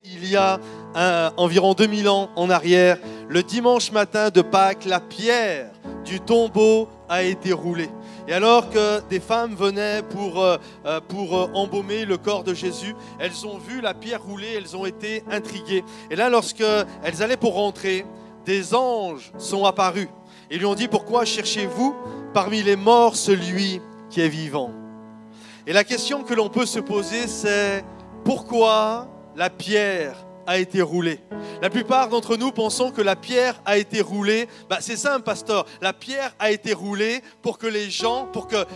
Il y a environ 2000 ans en arrière, le dimanche matin de Pâques, la pierre du tombeau a été roulée. Et alors que des femmes venaient pour embaumer le corps de Jésus, elles ont vu la pierre rouler, elles ont été intriguées. Et là, lorsqu'elles allaient pour rentrer, des anges sont apparus. Ils lui ont dit: pourquoi cherchez-vous parmi les morts celui qui est vivant? Et la question que l'on peut se poser, c'est pourquoi la pierre a été roulée. La plupart d'entre nous pensons que la pierre a été roulée. C'est simple, pasteur. La pierre a été roulée pour que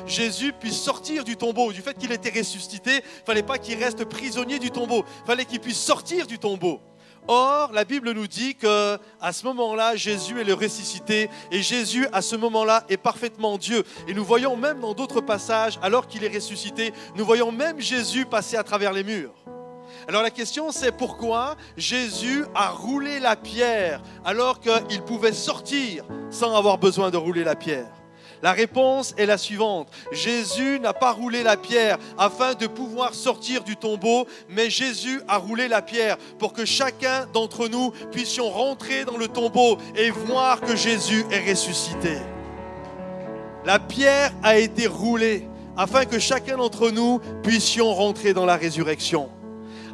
Jésus puisse sortir du tombeau. Du fait qu'il était ressuscité, il ne fallait pas qu'il reste prisonnier du tombeau. Il fallait qu'il puisse sortir du tombeau. Or, la Bible nous dit qu'à ce moment-là, Jésus est le ressuscité et Jésus, à ce moment-là, est parfaitement Dieu. Et nous voyons même dans d'autres passages, alors qu'il est ressuscité, nous voyons même Jésus passer à travers les murs. Alors la question, c'est pourquoi Jésus a roulé la pierre alors qu'il pouvait sortir sans avoir besoin de rouler la pierre. La réponse est la suivante. Jésus n'a pas roulé la pierre afin de pouvoir sortir du tombeau, mais Jésus a roulé la pierre pour que chacun d'entre nous puissions rentrer dans le tombeau et voir que Jésus est ressuscité. La pierre a été roulée afin que chacun d'entre nous puissions rentrer dans la résurrection.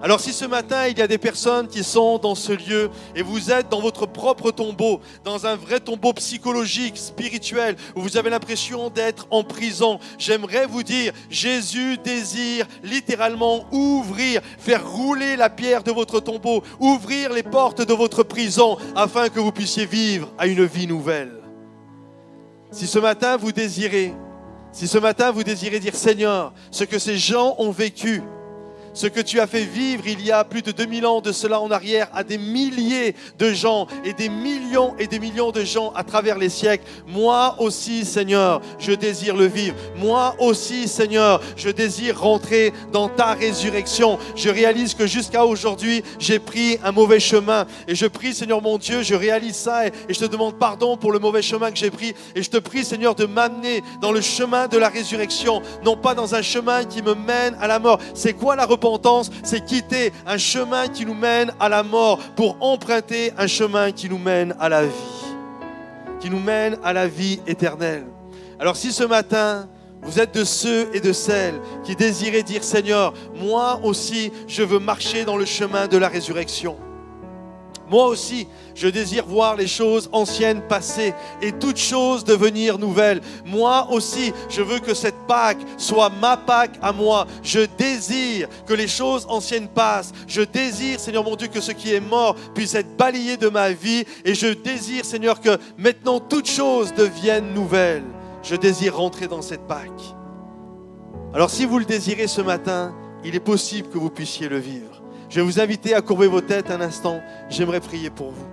Alors si ce matin, il y a des personnes qui sont dans ce lieu et vous êtes dans votre propre tombeau, dans un vrai tombeau psychologique, spirituel, où vous avez l'impression d'être en prison, j'aimerais vous dire, Jésus désire littéralement ouvrir, faire rouler la pierre de votre tombeau, ouvrir les portes de votre prison afin que vous puissiez vivre à une vie nouvelle. Si ce matin vous désirez dire Seigneur, ce que ces gens ont vécu, ce que tu as fait vivre il y a plus de 2000 ans de cela en arrière à des milliers de gens et des millions de gens à travers les siècles. Moi aussi, Seigneur, je désire le vivre. Moi aussi, Seigneur, je désire rentrer dans ta résurrection. Je réalise que jusqu'à aujourd'hui, j'ai pris un mauvais chemin. Et je prie, Seigneur mon Dieu, je réalise ça et je te demande pardon pour le mauvais chemin que j'ai pris. Et je te prie, Seigneur, de m'amener dans le chemin de la résurrection, non pas dans un chemin qui me mène à la mort. C'est quoi la repentance? C'est quitter un chemin qui nous mène à la mort pour emprunter un chemin qui nous mène à la vie, qui nous mène à la vie éternelle. Alors si ce matin, vous êtes de ceux et de celles qui désiraient dire Seigneur, moi aussi, je veux marcher dans le chemin de la résurrection. Moi aussi, je désire voir les choses anciennes passer et toutes choses devenir nouvelles. Moi aussi, je veux que cette Pâque soit ma Pâque à moi. Je désire que les choses anciennes passent. Je désire, Seigneur mon Dieu, que ce qui est mort puisse être balayé de ma vie. Et je désire, Seigneur, que maintenant toutes choses deviennent nouvelles. Je désire rentrer dans cette Pâque. Alors si vous le désirez ce matin, il est possible que vous puissiez le vivre. Je vais vous inviter à courber vos têtes un instant. J'aimerais prier pour vous.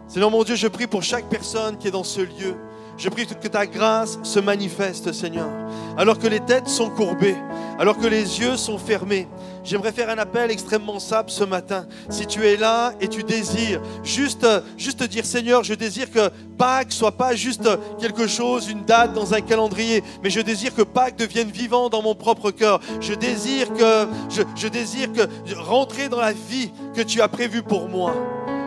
Seigneur mon Dieu, je prie pour chaque personne qui est dans ce lieu. Je prie que ta grâce se manifeste, Seigneur. Alors que les têtes sont courbées, alors que les yeux sont fermés, j'aimerais faire un appel extrêmement simple ce matin. Si tu es là et tu désires juste dire Seigneur, je désire que Pâques soit pas juste quelque chose, une date dans un calendrier, mais je désire que Pâques devienne vivant dans mon propre cœur. Je désire que rentrer dans la vie que tu as prévue pour moi.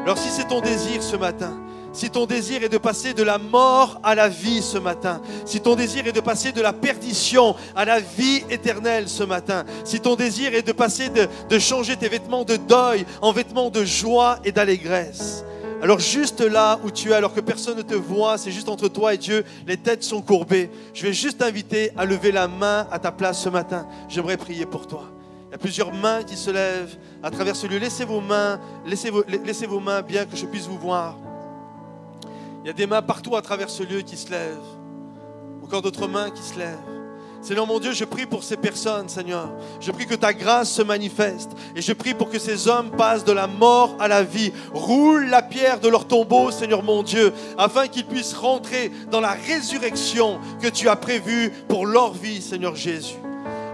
Alors si c'est ton désir ce matin, si ton désir est de passer de la mort à la vie ce matin, si ton désir est de passer de la perdition à la vie éternelle ce matin, si ton désir est de passer de changer tes vêtements de deuil en vêtements de joie et d'allégresse, alors juste là où tu es, alors que personne ne te voit, c'est juste entre toi et Dieu, les têtes sont courbées, je vais juste t'inviter à lever la main à ta place ce matin. J'aimerais prier pour toi. Il y a plusieurs mains qui se lèvent à travers ce lieu. Laissez vos mains bien que je puisse vous voir. Il y a des mains partout à travers ce lieu qui se lèvent. Encore d'autres mains qui se lèvent. Seigneur mon Dieu, je prie pour ces personnes, Seigneur. Je prie que ta grâce se manifeste. Et je prie pour que ces hommes passent de la mort à la vie. Roule la pierre de leur tombeau, Seigneur mon Dieu, afin qu'ils puissent rentrer dans la résurrection que tu as prévue pour leur vie, Seigneur Jésus.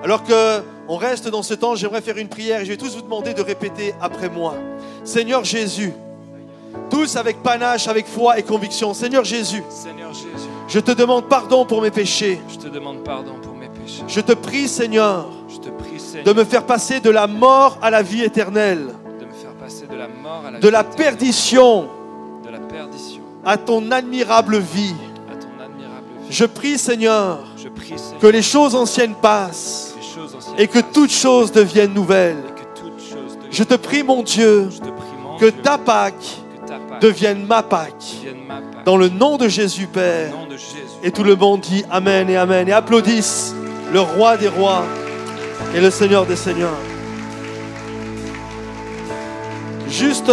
Alors qu'on reste dans ce temps, j'aimerais faire une prière et je vais tous vous demander de répéter après moi. Seigneur Jésus, tous avec panache, avec foi et conviction. Seigneur Jésus, je te demande pardon pour mes péchés. Je te demande pardon pour mes péchés. Je te prie, Seigneur, de me faire passer de la mort à la vie éternelle, de me faire passer de la mort à la de vie la éternelle, perdition de la perdition à ton admirable vie. à ton admirable vie. Je prie, Seigneur, Je prie, Seigneur, que les choses anciennes passent que les choses anciennes et que passent, toutes choses deviennent nouvelles. et que toutes choses deviennent Je te prie, mon Dieu, Je te prie, mon que Dieu, ta Pâque que ta Pâque devienne ma Pâque. devienne ma Pâque. Dans le nom de Jésus, Père. Au nom de Jésus. Et tout le monde dit Amen et Amen. Et applaudissent le roi des rois et le Seigneur des seigneurs. Juste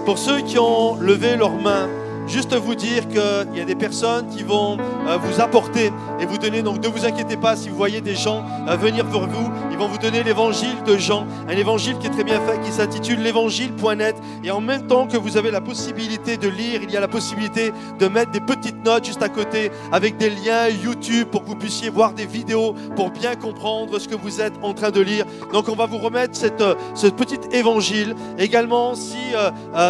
pour ceux qui ont levé leurs mains, juste vous dire qu'il y a des personnes qui vont vous apporter et vous donner, donc ne vous inquiétez pas si vous voyez des gens venir vers vous, ils vont vous donner l'évangile de Jean, un évangile qui est très bien fait, qui s'intitule l'évangile.net, et en même temps que vous avez la possibilité de lire, il y a la possibilité de mettre des petites notes juste à côté avec des liens YouTube pour que vous puissiez voir des vidéos pour bien comprendre ce que vous êtes en train de lire. Donc on va vous remettre ce petit évangile. Également, si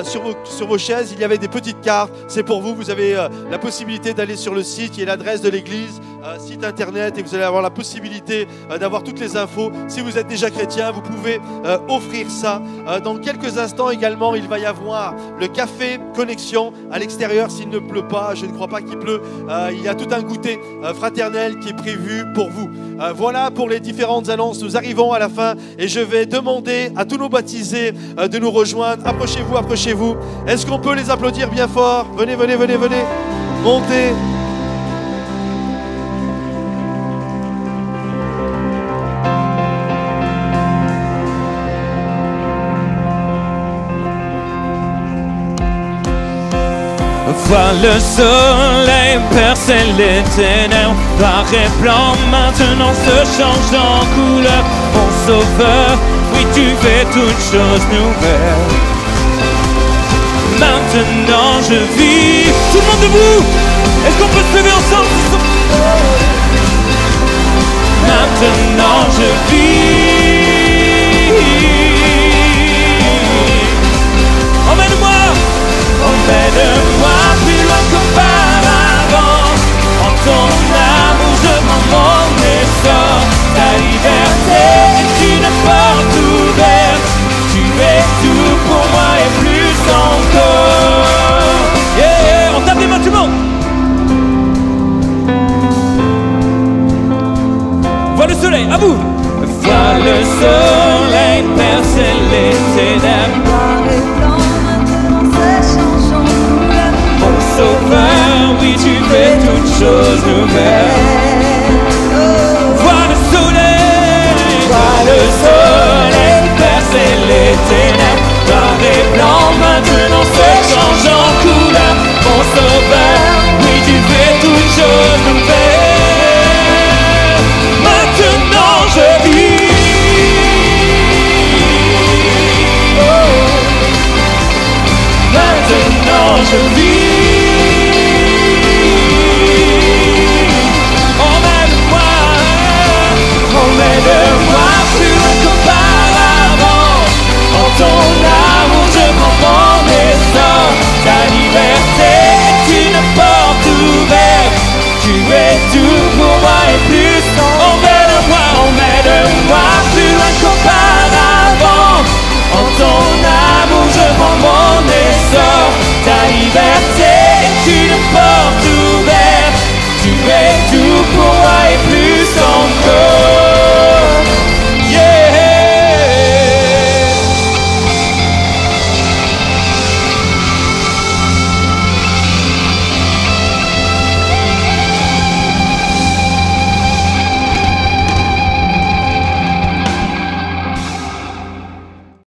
sur vos chaises il y avait des petites cartes, c'est pour vous, vous avez la possibilité d'aller sur le site, qui est l'adresse de l'église, site internet, et vous allez avoir la possibilité d'avoir toutes les infos. Si vous êtes déjà chrétien, vous pouvez offrir ça. Dans quelques instants également, il va y avoir le café connexion à l'extérieur s'il ne pleut pas. Je ne crois pas qu'il pleut. Il y a tout un goûter fraternel qui est prévu pour vous. Voilà pour les différentes annonces. Nous arrivons à la fin et je vais demander à tous nos baptisés de nous rejoindre. Approchez-vous, approchez-vous. Est-ce qu'on peut les applaudir bien fort? Venez, venez, venez, venez. Montez. Vois le soleil percer les ténèbres, noir et blanc maintenant se change en couleur. Mon sauveur, oui tu fais toutes choses nouvelles. Maintenant je vis. Tout le monde debout. Est-ce qu'on peut se lever ensemble? Maintenant je vis. Emmène-moi. Emmène-moi plus loin qu'auparavant. En ton amour je prends mon essor. Ta liberté est une porte ouverte. Tu es tout pour moi et plus encore. Yeah, on tape les mains tout le monde. Vois le soleil, à vous. Vois le soleil percer les ténèbres. Mon sauveur, oui tu fais toutes choses nouvelles. Vois le soleil percer les ténèbres. Noir et blanc maintenant se change en couleur. Mon sauveur, oui tu fais toutes choses nouvelles. Maintenant je vis. Maintenant je vis. Emmène-moi, emmène-moi plus loin qu'auparavant. En ton amour je prends mon essor. Ta liberté est une porte ouverte. Tu es tout pour moi et plus. Emmène-moi, emmène-moi plus loin qu'auparavant. En ton amour je prends mon essor. Ta liberté